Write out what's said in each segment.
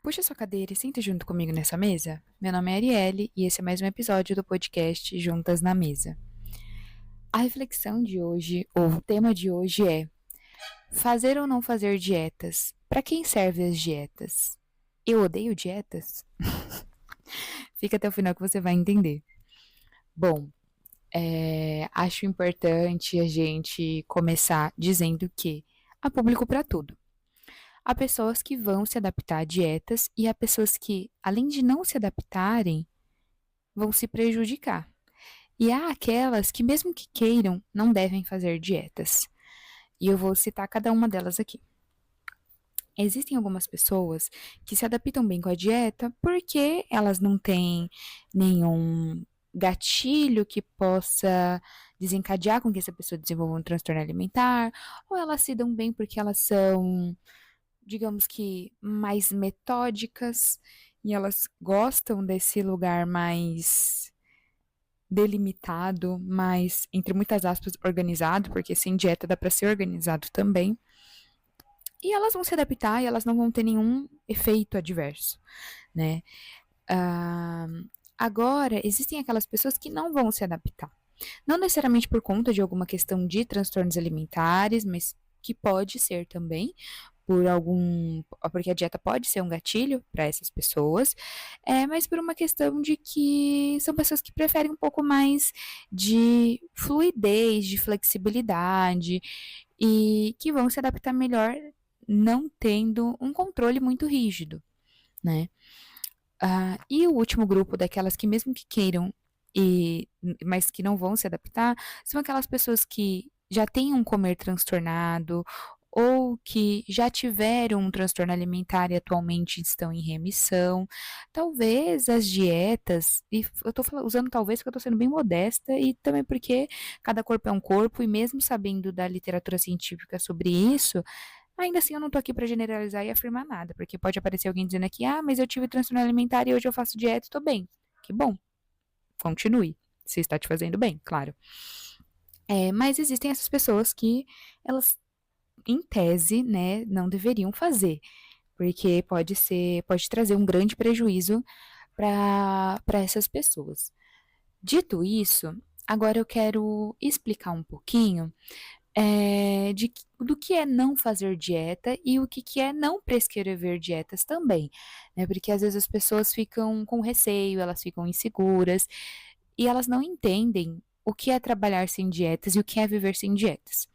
Puxa sua cadeira e senta junto comigo nessa mesa. Meu nome é Arielle e esse é mais um episódio do podcast Juntas na Mesa. A reflexão de hoje, ou o tema de hoje é: fazer ou não fazer dietas? Para quem servem as dietas? Eu odeio dietas? Fica até o final que você vai entender. Bom, acho importante a gente começar dizendo que há público para tudo. Há pessoas que vão se adaptar a dietas e há pessoas que, além de não se adaptarem, vão se prejudicar. E há aquelas que, mesmo que queiram, não devem fazer dietas. E eu vou citar cada uma delas aqui. Existem algumas pessoas que se adaptam bem com a dieta porque elas não têm nenhum gatilho que possa desencadear com que essa pessoa desenvolva um transtorno alimentar, ou elas se dão bem porque elas são, digamos que, mais metódicas e elas gostam desse lugar mais delimitado, mais, entre muitas aspas, organizado, porque sem dieta dá para ser organizado também. E elas vão se adaptar e elas não vão ter nenhum efeito adverso, né? Ah, agora, existem aquelas pessoas que não vão se adaptar. Não necessariamente por conta de alguma questão de transtornos alimentares, mas que pode ser também porque a dieta pode ser um gatilho para essas pessoas, mas por uma questão de que são pessoas que preferem um pouco mais de fluidez, de flexibilidade e que vão se adaptar melhor não tendo um controle muito rígido, né? E o último grupo daquelas que mesmo que queiram mas que não vão se adaptar, são aquelas pessoas que já têm um comer transtornado ou que já tiveram um transtorno alimentar e atualmente estão em remissão. Talvez as dietas, e eu tô usando talvez porque eu tô sendo bem modesta e também porque cada corpo é um corpo e mesmo sabendo da literatura científica sobre isso, ainda assim eu não tô aqui para generalizar e afirmar nada, porque pode aparecer alguém dizendo aqui: mas eu tive transtorno alimentar e hoje eu faço dieta e tô bem. Que bom, continue, se está te fazendo bem, claro. Mas existem essas pessoas que elas, em tese, né, não deveriam fazer, porque pode trazer um grande prejuízo para essas pessoas. Dito isso, agora eu quero explicar um pouquinho do que é não fazer dieta e o que é não prescrever dietas também, né? Porque às vezes as pessoas ficam com receio, elas ficam inseguras e elas não entendem o que é trabalhar sem dietas e o que é viver sem dietas.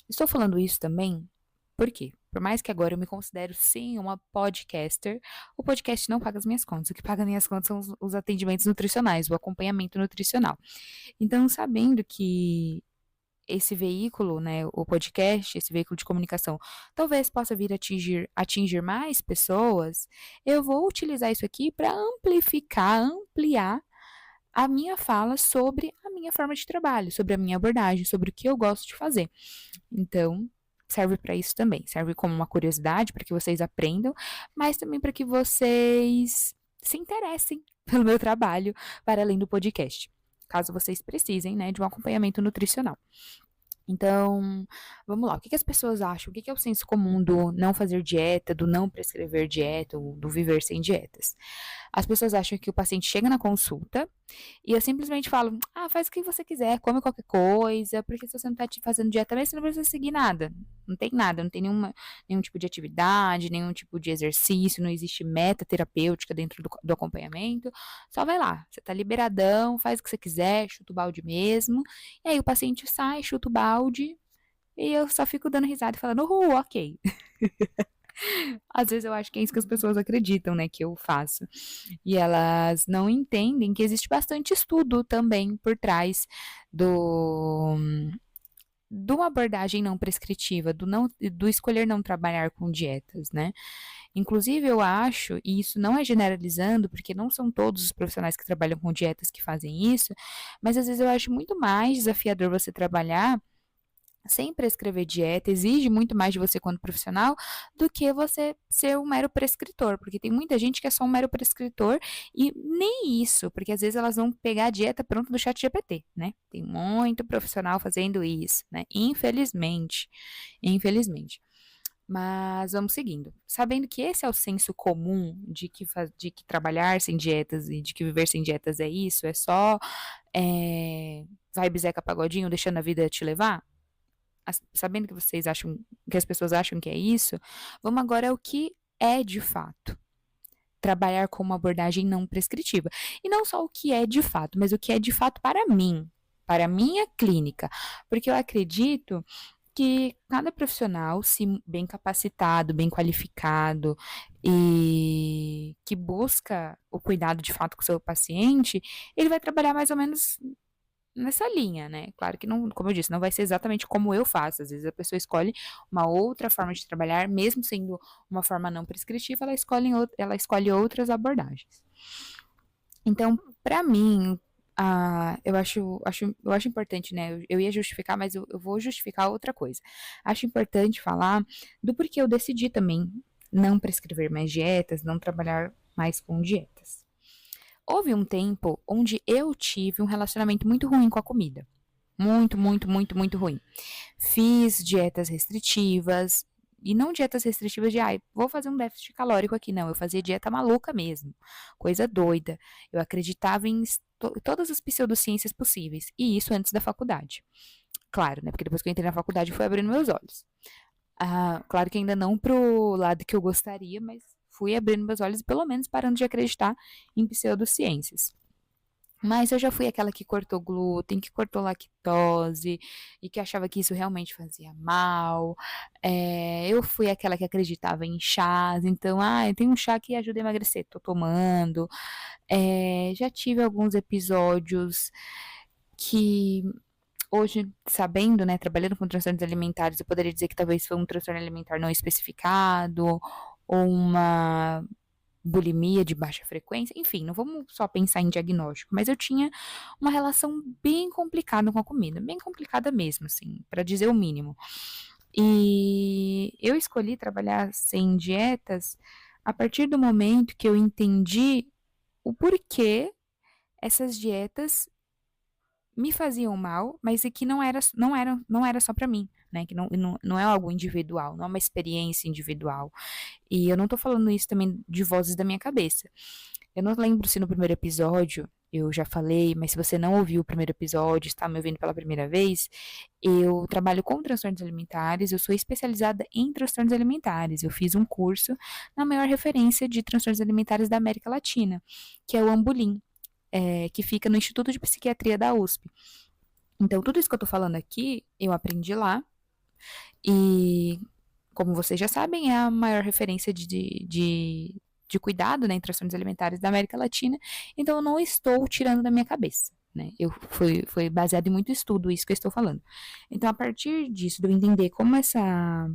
Estou falando isso também porque, por mais que agora eu me considero sim uma podcaster, o podcast não paga as minhas contas. O que paga as minhas contas são os atendimentos nutricionais, o acompanhamento nutricional. Então, sabendo que esse veículo, né, o podcast, esse veículo de comunicação, talvez possa vir atingir mais pessoas, eu vou utilizar isso aqui para ampliar a minha fala sobre a minha forma de trabalho, sobre a minha abordagem, sobre o que eu gosto de fazer. Então, serve para isso também, serve como uma curiosidade para que vocês aprendam, mas também para que vocês se interessem pelo meu trabalho para além do podcast, caso vocês precisem, né, de um acompanhamento nutricional. Então, vamos lá. O que as pessoas acham? O que é o senso comum do não fazer dieta, do não prescrever dieta, ou do viver sem dietas? As pessoas acham que o paciente chega na consulta e eu simplesmente falo: faz o que você quiser, come qualquer coisa, porque se você não tá fazendo dieta mesmo, você não precisa seguir nada. Não tem nada, não tem nenhum tipo de atividade, nenhum tipo de exercício, não existe meta terapêutica dentro do acompanhamento. Só vai lá, você tá liberadão, faz o que você quiser, chuta o balde mesmo. E aí o paciente sai, chuta o balde, e eu só fico dando risada e falando: ok. Às vezes eu acho que é isso que as pessoas acreditam, né, que eu faço. E elas não entendem que existe bastante estudo também por trás do de uma abordagem não prescritiva, do escolher não trabalhar com dietas, né? Inclusive, eu acho, e isso não é generalizando, porque não são todos os profissionais que trabalham com dietas que fazem isso, mas às vezes eu acho muito mais desafiador você trabalhar sem prescrever dieta, exige muito mais de você quanto profissional do que você ser um mero prescritor, porque tem muita gente que é só um mero prescritor e nem isso, porque às vezes elas vão pegar a dieta pronta do chat GPT, né? Tem muito profissional fazendo isso, né? Infelizmente. Mas vamos seguindo. Sabendo que esse é o senso comum de que trabalhar sem dietas e de que viver sem dietas é isso, é só vibe Zeca Pagodinho, deixando a vida te levar, sabendo que vocês acham, que as pessoas acham que é isso, vamos agora ao que é de fato. Trabalhar com uma abordagem não prescritiva. E não só o que é de fato, mas o que é de fato para a minha clínica. Porque eu acredito que cada profissional, se bem capacitado, bem qualificado e que busca o cuidado de fato com o seu paciente, ele vai trabalhar mais ou menos nessa linha, né? Claro que não, como eu disse, não vai ser exatamente como eu faço. Às vezes a pessoa escolhe uma outra forma de trabalhar, mesmo sendo uma forma não prescritiva, ela escolhe outras abordagens. Então, para mim, eu acho importante, né? Eu ia justificar, mas eu vou justificar outra coisa. Acho importante falar do porquê eu decidi também não prescrever mais dietas, não trabalhar mais com dietas. Houve um tempo onde eu tive um relacionamento muito ruim com a comida. Muito, muito, muito, muito ruim. Fiz dietas restritivas, e não dietas restritivas de, ai, vou fazer um déficit calórico aqui, não. Eu fazia dieta maluca mesmo, coisa doida. Eu acreditava em todas as pseudociências possíveis, e isso antes da faculdade. Claro, né? Porque depois que eu entrei na faculdade foi abrindo meus olhos. Claro que ainda não pro lado que eu gostaria, mas fui abrindo meus olhos e pelo menos parando de acreditar em pseudociências. Mas eu já fui aquela que cortou glúten, que cortou lactose e que achava que isso realmente fazia mal. Eu fui aquela que acreditava em chás, então, tem um chá que ajuda a emagrecer, tô tomando. Já tive alguns episódios que hoje, sabendo, né, trabalhando com transtornos alimentares, eu poderia dizer que talvez foi um transtorno alimentar não especificado ou uma bulimia de baixa frequência, enfim, não vamos só pensar em diagnóstico, mas eu tinha uma relação bem complicada com a comida, bem complicada mesmo, assim, para dizer o mínimo. E eu escolhi trabalhar sem dietas a partir do momento que eu entendi o porquê essas dietas me faziam mal, mas é que não era só para mim, né? Que não é algo individual, não é uma experiência individual. E eu não tô falando isso também de vozes da minha cabeça. Eu não lembro se no primeiro episódio eu já falei, mas se você não ouviu o primeiro episódio, está me ouvindo pela primeira vez, eu trabalho com transtornos alimentares, eu sou especializada em transtornos alimentares. Eu fiz um curso na maior referência de transtornos alimentares da América Latina, que é o Ambulim, que fica no Instituto de Psiquiatria da USP. Então, tudo isso que eu tô falando aqui, eu aprendi lá, e como vocês já sabem, é a maior referência de cuidado, né, em transtornos alimentares da América Latina, então eu não estou tirando da minha cabeça. Né? Foi baseado em muito estudo isso que eu estou falando. Então, a partir disso, de eu entender como essa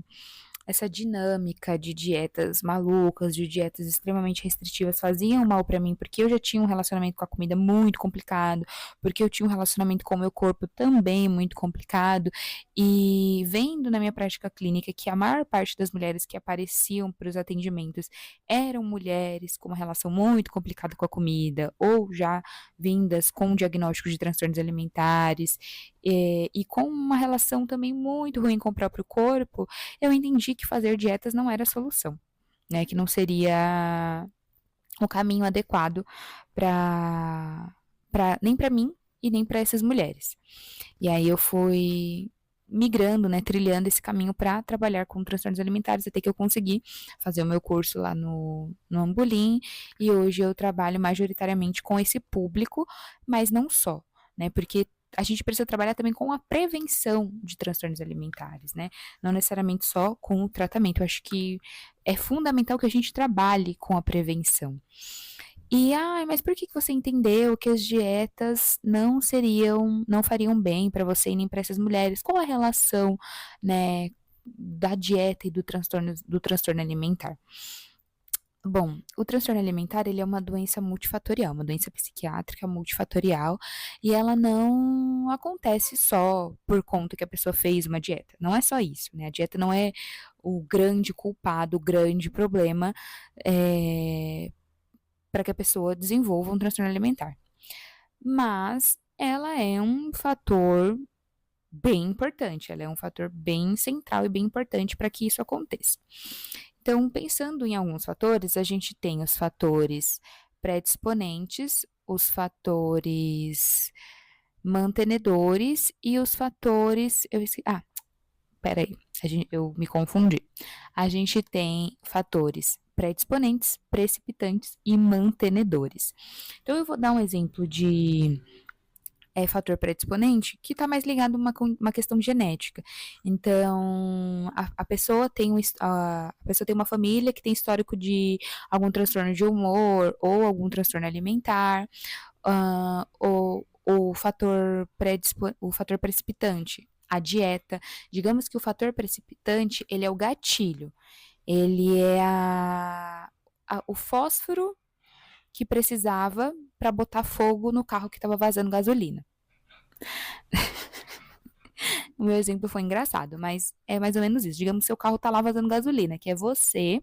dinâmica de dietas malucas, de dietas extremamente restritivas faziam mal para mim, porque eu já tinha um relacionamento com a comida muito complicado, porque eu tinha um relacionamento com o meu corpo também muito complicado, e vendo na minha prática clínica que a maior parte das mulheres que apareciam para os atendimentos eram mulheres com uma relação muito complicada com a comida, ou já vindas com diagnóstico de transtornos alimentares, e com uma relação também muito ruim com o próprio corpo, eu entendi que fazer dietas não era a solução, né? Que não seria o caminho adequado nem para mim e nem para essas mulheres. E aí eu fui migrando, né, trilhando esse caminho para trabalhar com transtornos alimentares, até que eu consegui fazer o meu curso lá no Ambulim, e hoje eu trabalho majoritariamente com esse público, mas não só, né, porque a gente precisa trabalhar também com a prevenção de transtornos alimentares, né? Não necessariamente só com o tratamento. Eu acho que é fundamental que a gente trabalhe com a prevenção. E, mas por que você entendeu que as dietas não fariam bem para você e nem para essas mulheres? Qual a relação, né, da dieta e do transtorno alimentar? Bom, o transtorno alimentar, ele é uma doença multifatorial, uma doença psiquiátrica multifatorial, e ela não acontece só por conta que a pessoa fez uma dieta. Não é só isso, né? A dieta não é o grande culpado, o grande problema para que a pessoa desenvolva um transtorno alimentar. Mas ela é um fator bem importante, ela é um fator bem central e bem importante para que isso aconteça. Então, pensando em alguns fatores, a gente tem os fatores predisponentes, os fatores mantenedores e os fatores. Peraí, eu me confundi. A gente tem fatores predisponentes, precipitantes e mantenedores. Então, eu vou dar um exemplo de fator predisponente que está mais ligado a uma questão genética. Então, a pessoa tem a pessoa tem uma família que tem histórico de algum transtorno de humor ou algum transtorno alimentar, o fator precipitante, a dieta. Digamos que o fator precipitante, ele é o gatilho. Ele é o fósforo que precisava para botar fogo no carro que estava vazando gasolina. O meu exemplo foi engraçado, mas é mais ou menos isso. Digamos que seu carro tá lá vazando gasolina, que é você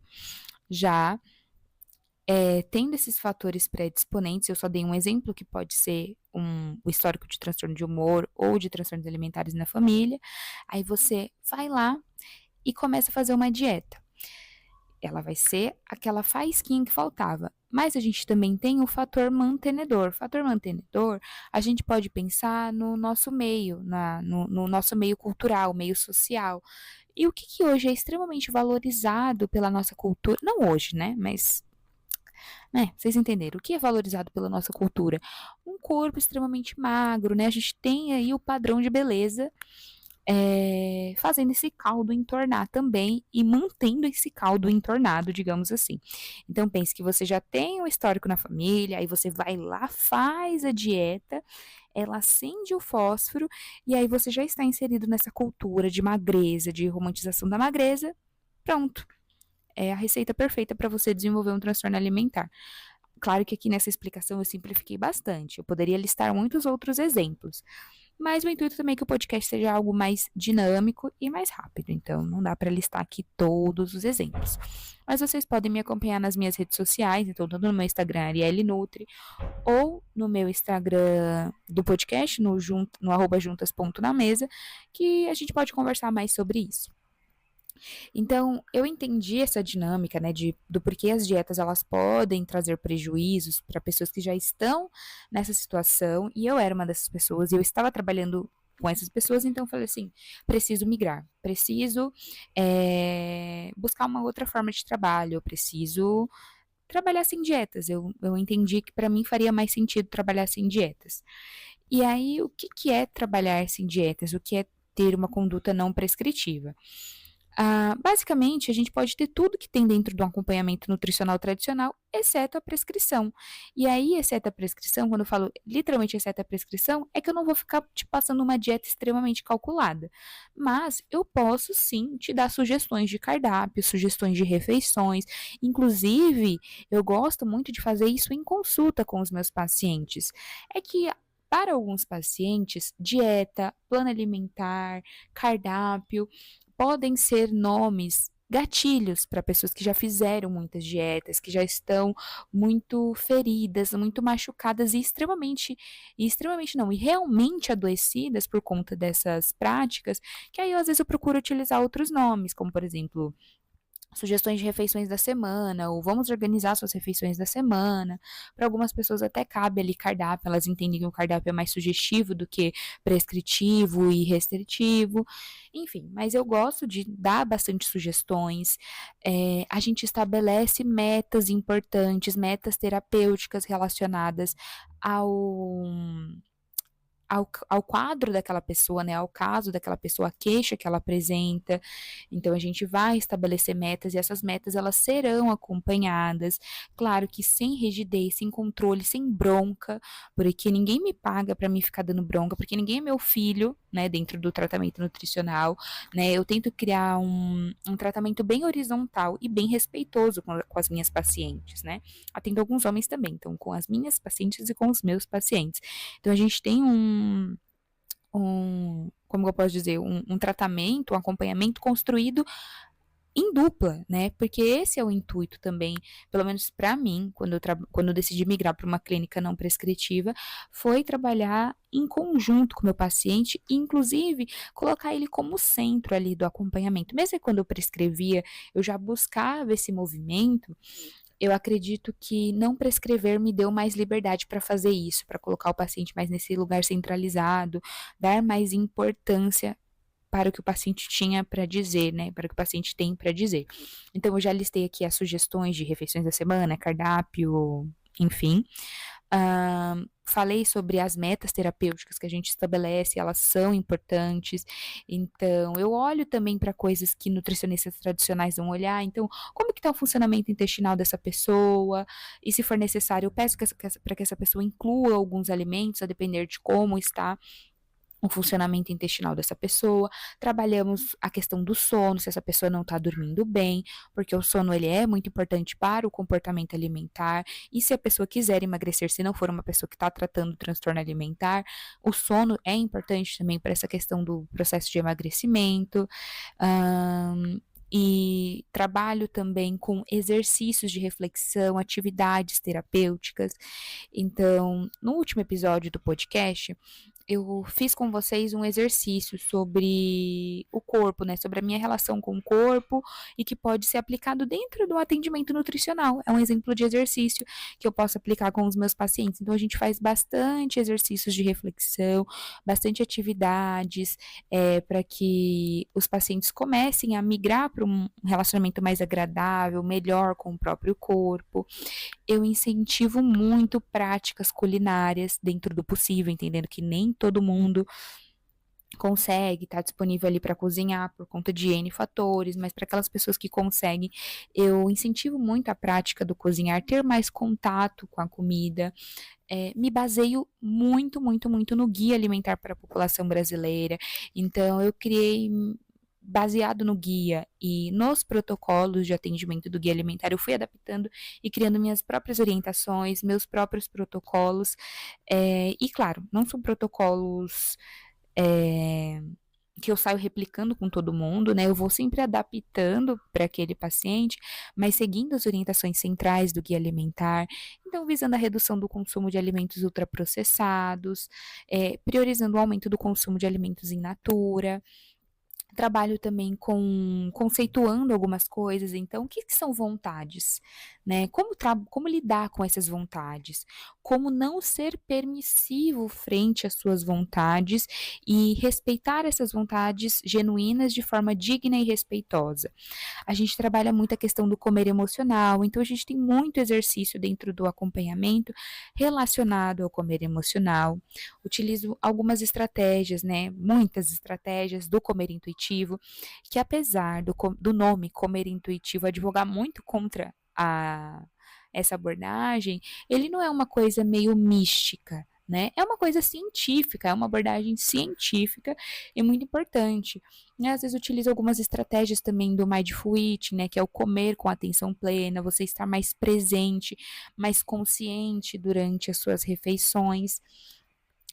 já tendo esses fatores predisponentes. Eu só dei um exemplo que pode ser o histórico de transtorno de humor ou de transtornos alimentares na família. Aí você vai lá e começa a fazer uma dieta. Ela vai ser aquela faísquinha que faltava. Mas a gente também tem o fator mantenedor. Fator mantenedor, a gente pode pensar no nosso meio, no nosso meio cultural, meio social. E o que hoje é extremamente valorizado pela nossa cultura, não hoje, né? Mas, né, vocês entenderam. O que é valorizado pela nossa cultura? Um corpo extremamente magro, né? A gente tem aí o padrão de beleza fazendo esse caldo entornar também e mantendo esse caldo entornado, digamos assim. Então, pense que você já tem um histórico na família, aí você vai lá, faz a dieta, ela acende o fósforo, e aí você já está inserido nessa cultura de magreza, de romantização da magreza. Pronto. É a receita perfeita para você desenvolver um transtorno alimentar. Claro que aqui nessa explicação eu simplifiquei bastante. Eu poderia listar muitos outros exemplos. Mas o intuito também é que o podcast seja algo mais dinâmico e mais rápido. Então, não dá para listar aqui todos os exemplos. Mas vocês podem me acompanhar nas minhas redes sociais. Então, tanto no meu Instagram, Arielle Nutri, ou no meu Instagram do podcast, no @juntas.namesa, que a gente pode conversar mais sobre isso. Então, eu entendi essa dinâmica, né, do porquê as dietas elas podem trazer prejuízos para pessoas que já estão nessa situação, e eu era uma dessas pessoas, e eu estava trabalhando com essas pessoas, então eu falei assim, preciso migrar, preciso buscar uma outra forma de trabalho, eu preciso trabalhar sem dietas, eu entendi que para mim faria mais sentido trabalhar sem dietas. E aí, o que é trabalhar sem dietas? O que é ter uma conduta não prescritiva? Basicamente, a gente pode ter tudo que tem dentro do acompanhamento nutricional tradicional, exceto a prescrição. E aí, exceto a prescrição, quando eu falo literalmente exceto a prescrição, é que eu não vou ficar te passando uma dieta extremamente calculada. Mas eu posso sim te dar sugestões de cardápio, sugestões de refeições. Inclusive, eu gosto muito de fazer isso em consulta com os meus pacientes. É que para alguns pacientes, dieta, plano alimentar, cardápio podem ser nomes, gatilhos para pessoas que já fizeram muitas dietas, que já estão muito feridas, muito machucadas e extremamente não, e realmente adoecidas por conta dessas práticas, que aí às vezes eu procuro utilizar outros nomes, como por exemplo, sugestões de refeições da semana, ou vamos organizar suas refeições da semana. Para algumas pessoas até cabe ali cardápio, elas entendem que o cardápio é mais sugestivo do que prescritivo e restritivo. Enfim, mas eu gosto de dar bastante sugestões. A gente estabelece metas importantes, metas terapêuticas relacionadas ao ao quadro daquela pessoa, né, ao caso daquela pessoa, a queixa que ela apresenta. Então a gente vai estabelecer metas e essas metas elas serão acompanhadas, claro que sem rigidez, sem controle, sem bronca, porque ninguém me paga para me ficar dando bronca, porque ninguém é meu filho, né, dentro do tratamento nutricional, né? Eu tento criar um tratamento bem horizontal e bem respeitoso com as minhas pacientes, né? Atendo alguns homens também, então com as minhas pacientes e com os meus pacientes. Então a gente tem como eu posso dizer, um tratamento, um acompanhamento construído em dupla, né? Porque esse é o intuito também, pelo menos para mim, quando eu decidi migrar para uma clínica não prescritiva, foi trabalhar em conjunto com o meu paciente, e inclusive colocar ele como centro ali do acompanhamento. Mesmo que quando eu prescrevia, eu já buscava esse movimento. Eu acredito que não prescrever me deu mais liberdade para fazer isso, para colocar o paciente mais nesse lugar centralizado, dar mais importância para o que o paciente tinha para dizer, né, para o que o paciente tem para dizer. Então eu já listei aqui as sugestões de refeições da semana, cardápio, enfim. Falei sobre as metas terapêuticas que a gente estabelece, elas são importantes. Então, eu olho também para coisas que nutricionistas tradicionais vão olhar. Então, como que está o funcionamento intestinal dessa pessoa? E se for necessário, eu peço para que essa pessoa inclua alguns alimentos, a depender de como está o funcionamento intestinal dessa pessoa. Trabalhamos a questão do sono, se essa pessoa não está dormindo bem, porque o sono ele é muito importante para o comportamento alimentar. E se a pessoa quiser emagrecer, se não for uma pessoa que está tratando transtorno alimentar, o sono é importante também para essa questão do processo de emagrecimento. E trabalho também com exercícios de reflexão, atividades terapêuticas. Então, no último episódio do podcast, eu fiz com vocês um exercício sobre o corpo, né? Sobre a minha relação com o corpo e que pode ser aplicado dentro do atendimento nutricional. É um exemplo de exercício que eu posso aplicar com os meus pacientes. Então, a gente faz bastante exercícios de reflexão, bastante atividades, para que os pacientes comecem a migrar para um relacionamento mais agradável, melhor com o próprio corpo. Eu incentivo muito práticas culinárias dentro do possível, entendendo que nem todo mundo consegue estar disponível ali para cozinhar por conta de N fatores, mas para aquelas pessoas que conseguem, eu incentivo muito a prática do cozinhar, ter mais contato com a comida. Me baseio muito, muito, muito no guia alimentar para a população brasileira. Então, eu criei baseado no guia e nos protocolos de atendimento do guia alimentar, eu fui adaptando e criando minhas próprias orientações, meus próprios protocolos. E claro, não são protocolos é, que eu saio replicando com todo mundo, né? Eu vou sempre adaptando para aquele paciente, mas seguindo as orientações centrais do guia alimentar, então visando a redução do consumo de alimentos ultraprocessados, priorizando o aumento do consumo de alimentos in natura. Trabalho também com conceituando algumas coisas, então, o que que são vontades, né? Como lidar com essas vontades? Como não ser permissivo frente às suas vontades e respeitar essas vontades genuínas de forma digna e respeitosa. A gente trabalha muito a questão do comer emocional, então a gente tem muito exercício dentro do acompanhamento relacionado ao comer emocional. Utilizo algumas estratégias, né? Muitas estratégias do comer intuitivo, que apesar do nome comer intuitivo advogar muito contra essa abordagem, ele não é uma coisa meio mística, né? É uma coisa científica, é uma abordagem científica e muito importante. Né? Às vezes utilizo algumas estratégias também do Mindful Eating, né? Que é o comer com atenção plena, você estar mais presente, mais consciente durante as suas refeições.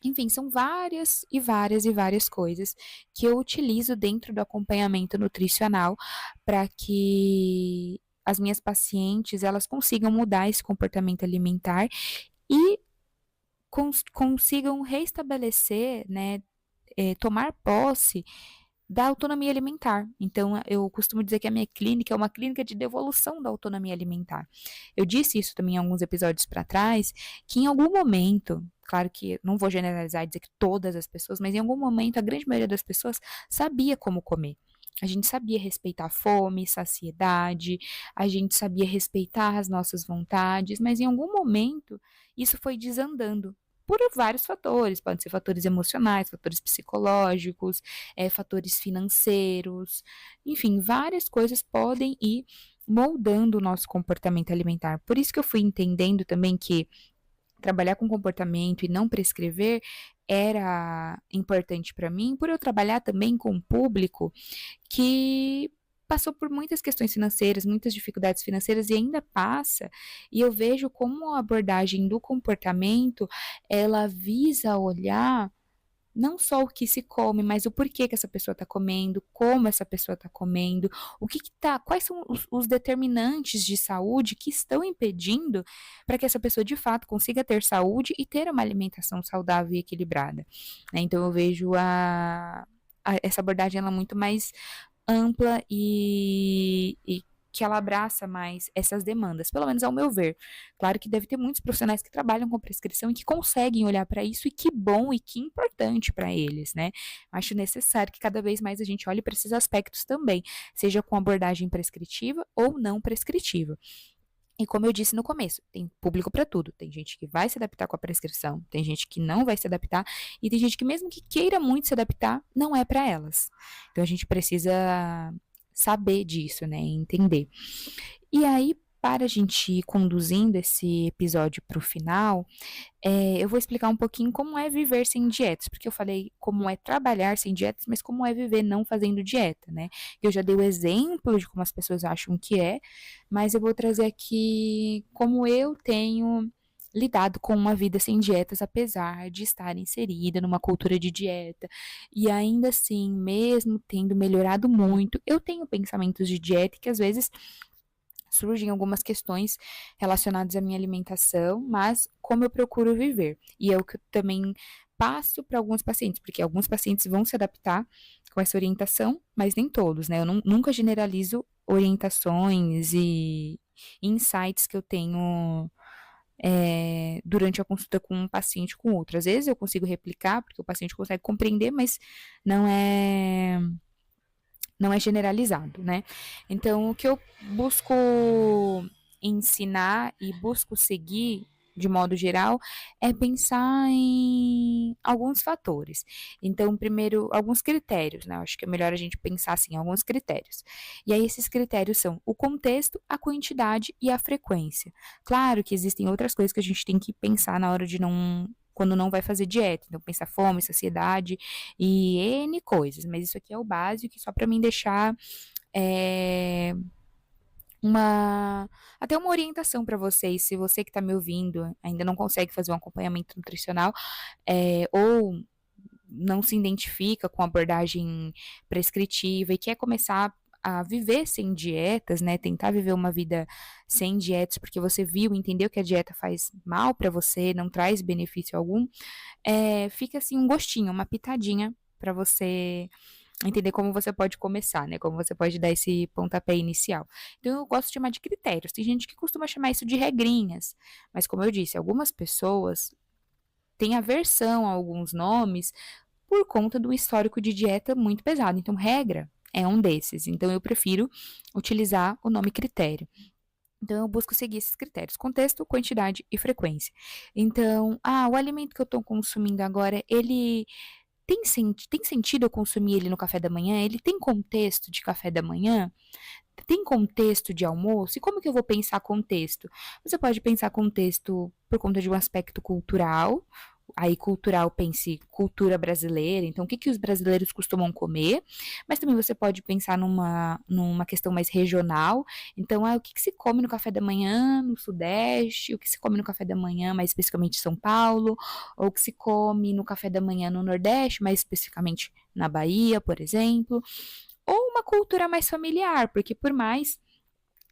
Enfim, são várias e várias e várias coisas que eu utilizo dentro do acompanhamento nutricional para que as minhas pacientes elas consigam mudar esse comportamento alimentar e consigam restabelecer, né, tomar posse da autonomia alimentar. Então, eu costumo dizer que a minha clínica é uma clínica de devolução da autonomia alimentar. Eu disse isso também em alguns episódios para trás, que em algum momento, claro que não vou generalizar e dizer que todas as pessoas, mas em algum momento a grande maioria das pessoas sabia como comer. A gente sabia respeitar fome, saciedade, a gente sabia respeitar as nossas vontades, mas em algum momento isso foi desandando por vários fatores, podem ser fatores emocionais, fatores psicológicos, fatores financeiros, enfim, várias coisas podem ir moldando o nosso comportamento alimentar. Por isso que eu fui entendendo também que trabalhar com comportamento e não prescrever era importante para mim, por eu trabalhar também com um público que passou por muitas questões financeiras, muitas dificuldades financeiras e ainda passa, e eu vejo como a abordagem do comportamento, ela visa olhar não só o que se come, mas o porquê que essa pessoa está comendo, como essa pessoa está comendo, quais são os determinantes de saúde que estão impedindo para que essa pessoa de fato consiga ter saúde e ter uma alimentação saudável e equilibrada, né? Então eu vejo essa abordagem ela muito mais ampla e que ela abraça mais essas demandas, pelo menos ao meu ver. Claro que deve ter muitos profissionais que trabalham com prescrição e que conseguem olhar para isso, e que bom e que importante para eles, né? Acho necessário que cada vez mais a gente olhe para esses aspectos também, seja com abordagem prescritiva ou não prescritiva. E como eu disse no começo, tem público para tudo. Tem gente que vai se adaptar com a prescrição, tem gente que não vai se adaptar, e tem gente que, mesmo que queira muito se adaptar, não é para elas. Então a gente precisa saber disso, né? Entender. E aí, para a gente ir conduzindo esse episódio para o final, eu vou explicar um pouquinho como é viver sem dietas, porque eu falei como é trabalhar sem dietas, mas como é viver não fazendo dieta, né? Eu já dei o exemplo de como as pessoas acham que é, mas eu vou trazer aqui como eu tenho lidado com uma vida sem dietas, apesar de estar inserida numa cultura de dieta. E ainda assim, mesmo tendo melhorado muito, eu tenho pensamentos de dieta que às vezes surgem algumas questões relacionadas à minha alimentação, mas como eu procuro viver. E é o que eu também passo para alguns pacientes, porque alguns pacientes vão se adaptar com essa orientação, mas nem todos, né? Eu nunca generalizo orientações e insights que eu tenho durante a consulta com um paciente com outro. Às vezes eu consigo replicar, porque o paciente consegue compreender, mas não é não é generalizado, né? Então, o que eu busco ensinar e busco seguir de modo geral, é pensar em alguns fatores. Então, primeiro, alguns critérios, né? Eu acho que é melhor a gente pensar assim, alguns critérios. E aí, esses critérios são o contexto, a quantidade e a frequência. Claro que existem outras coisas que a gente tem que pensar na hora de não quando não vai fazer dieta. Então, pensar fome, saciedade e N coisas. Mas isso aqui é o básico, só para mim deixar é, até uma orientação para vocês. Se você que está me ouvindo ainda não consegue fazer um acompanhamento nutricional, ou não se identifica com a abordagem prescritiva e quer começar a viver sem dietas, né? Tentar viver uma vida sem dietas, porque você viu, entendeu que a dieta faz mal para você, não traz benefício algum, fica assim um gostinho, uma pitadinha para você entender como você pode começar, né? Como você pode dar esse pontapé inicial. Então, eu gosto de chamar de critérios. Tem gente que costuma chamar isso de regrinhas, mas como eu disse, algumas pessoas têm aversão a alguns nomes por conta do histórico de dieta muito pesado. Então, regra é um desses. Então, eu prefiro utilizar o nome critério. Então, eu busco seguir esses critérios: contexto, quantidade e frequência. Então, o alimento que eu estou consumindo agora, ele tem sentido eu consumir ele no café da manhã? Ele tem contexto de café da manhã? Tem contexto de almoço? E como que eu vou pensar contexto? Você pode pensar contexto por conta de um aspecto cultural. Aí, cultural, pense cultura brasileira, então o que os brasileiros costumam comer, mas também você pode pensar numa questão mais regional, então o que se come no café da manhã no Sudeste, o que se come no café da manhã, mais especificamente em São Paulo, ou o que se come no café da manhã no Nordeste, mais especificamente na Bahia, por exemplo, ou uma cultura mais familiar, porque por mais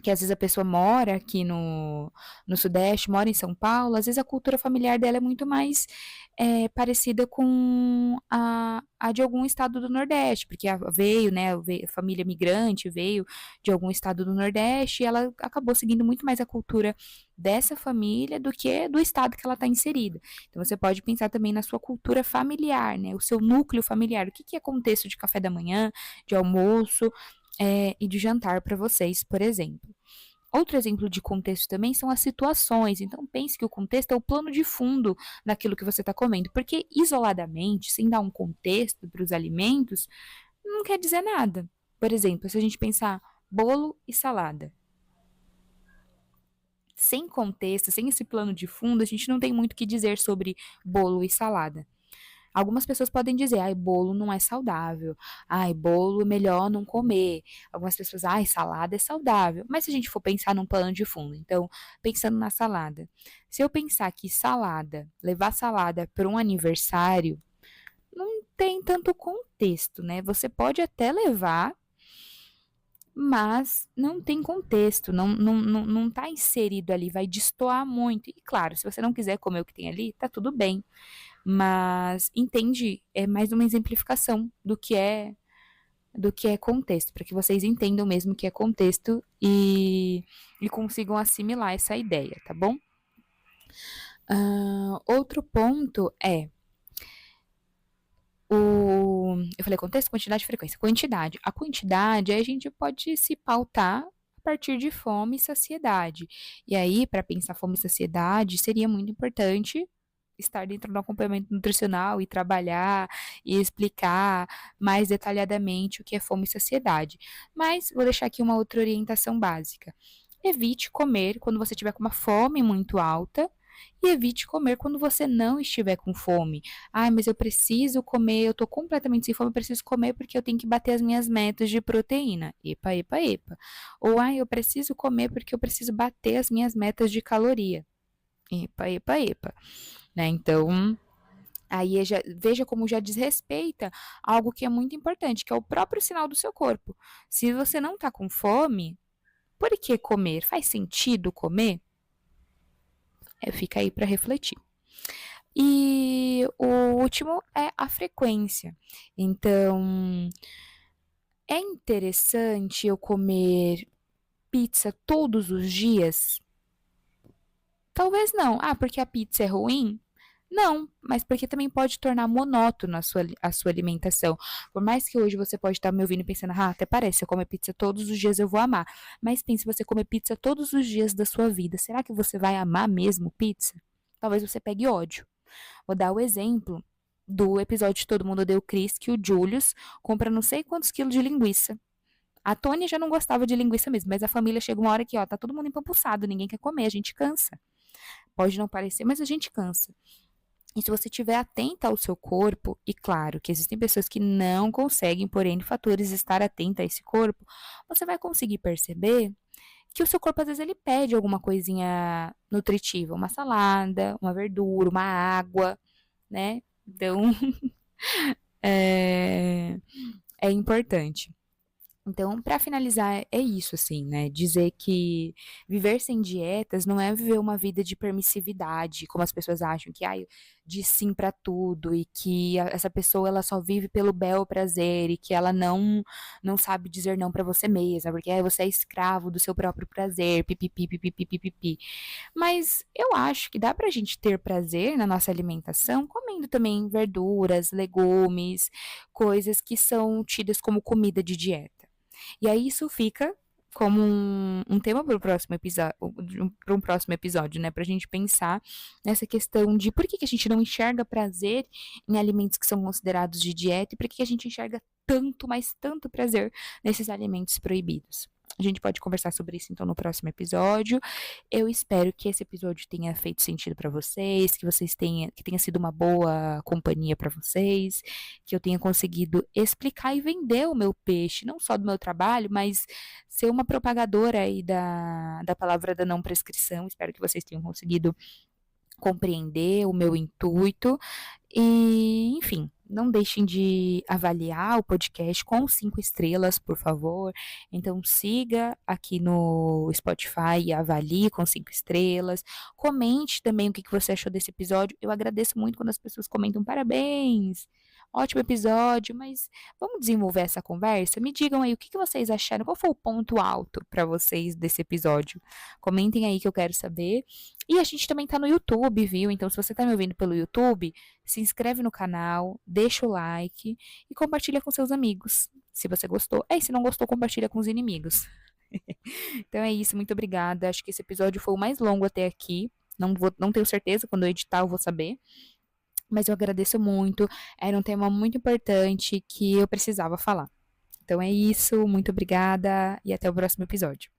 que às vezes a pessoa mora aqui no Sudeste, mora em São Paulo, às vezes a cultura familiar dela é muito mais parecida com a de algum estado do Nordeste, porque veio, né, a família migrante veio de algum estado do Nordeste e ela acabou seguindo muito mais a cultura dessa família do que do estado que ela está inserida. Então você pode pensar também na sua cultura familiar, né, o seu núcleo familiar, o que é contexto de café da manhã, de almoço, e de jantar para vocês, por exemplo. Outro exemplo de contexto também são as situações. Então, pense que o contexto é o plano de fundo daquilo que você está comendo, porque isoladamente, sem dar um contexto para os alimentos, não quer dizer nada. Por exemplo, se a gente pensar bolo e salada. Sem contexto, sem esse plano de fundo, a gente não tem muito o que dizer sobre bolo e salada. Algumas pessoas podem dizer, ai, bolo não é saudável, ai, bolo é melhor não comer. Algumas pessoas, ai, salada é saudável. Mas se a gente for pensar num plano de fundo, então, pensando na salada, se eu pensar que levar salada para um aniversário, tem tanto contexto, né? Você pode até levar, mas não tem contexto, não tá inserido ali, vai destoar muito. E claro, se você não quiser comer o que tem ali, tá tudo bem. Mas entende, é mais uma exemplificação do que é contexto, para que vocês entendam mesmo o que é contexto e consigam assimilar essa ideia, tá bom? Outro ponto é eu falei contexto, quantidade e frequência. Quantidade. A quantidade, aí a gente pode se pautar a partir de fome e saciedade. E aí, para pensar fome e saciedade, seria muito importante estar dentro do acompanhamento nutricional e trabalhar e explicar mais detalhadamente o que é fome e saciedade. Mas vou deixar aqui uma outra orientação básica. Evite comer quando você tiver com uma fome muito alta e evite comer quando você não estiver com fome. Ai, mas eu preciso comer, eu tô completamente sem fome, eu preciso comer porque eu tenho que bater as minhas metas de proteína. Epa, epa, epa. Ou ai, eu preciso comer porque eu preciso bater as minhas metas de caloria. Epa, epa, epa. Né? Então, aí veja como já desrespeita algo que é muito importante, que é o próprio sinal do seu corpo. Se você não tá com fome, por que comer? Faz sentido comer? Fica aí para refletir. E o último é a frequência. Então, é interessante eu comer pizza todos os dias? Talvez não. Ah, porque a pizza é ruim? Não, mas porque também pode tornar monótono a sua alimentação. Por mais que hoje você pode estar me ouvindo pensando, até parece, se eu comer pizza todos os dias eu vou amar. Mas pense, se você comer pizza todos os dias da sua vida, será que você vai amar mesmo pizza? Talvez você pegue ódio. Vou dar o exemplo do episódio de Todo Mundo Odeia o Chris, que o Julius compra não sei quantos quilos de linguiça. A Tônia já não gostava de linguiça mesmo, mas a família chega uma hora que, tá todo mundo empapuçado, ninguém quer comer, a gente cansa. Pode não parecer, mas a gente cansa. E se você estiver atenta ao seu corpo, e claro que existem pessoas que não conseguem, por N fatores, estar atenta a esse corpo, você vai conseguir perceber que o seu corpo, às vezes, ele pede alguma coisinha nutritiva, uma salada, uma verdura, uma água, né? Então, é importante. Então, para finalizar, é isso, assim, né? Dizer que viver sem dietas não é viver uma vida de permissividade, como as pessoas acham que, de sim para tudo e que essa pessoa ela só vive pelo bel prazer e que ela não sabe dizer não para você mesma, porque você é escravo do seu próprio prazer, pipipi, pipipi, pipipi. Mas eu acho que dá pra gente ter prazer na nossa alimentação comendo também verduras, legumes, coisas que são tidas como comida de dieta. E aí isso fica como um tema para um próximo episódio, né? Pra gente pensar nessa questão de por que a gente não enxerga prazer em alimentos que são considerados de dieta e por que a gente enxerga tanto, mas tanto prazer nesses alimentos proibidos. A gente pode conversar sobre isso então no próximo episódio. Eu espero que esse episódio tenha feito sentido para vocês, que tenha sido uma boa companhia para vocês, que eu tenha conseguido explicar e vender o meu peixe, não só do meu trabalho, mas ser uma propagadora aí da palavra da não prescrição. Espero que vocês tenham conseguido compreender o meu intuito e, enfim, não deixem de avaliar o podcast com 5 estrelas, por favor. Então siga aqui no Spotify e avalie com 5 estrelas. Comente também o que você achou desse episódio. Eu agradeço muito quando as pessoas comentam parabéns. Ótimo episódio, mas vamos desenvolver essa conversa? Me digam aí o que vocês acharam, qual foi o ponto alto para vocês desse episódio? Comentem aí que eu quero saber. E a gente também tá no YouTube, viu? Então, se você tá me ouvindo pelo YouTube, se inscreve no canal, deixa o like e compartilha com seus amigos, se você gostou. E se não gostou, compartilha com os inimigos. Então é isso, muito obrigada. Acho que esse episódio foi o mais longo até aqui. Não tenho certeza, quando eu editar eu vou saber. Mas eu agradeço muito. Era um tema muito importante que eu precisava falar. Então é isso, muito obrigada e até o próximo episódio.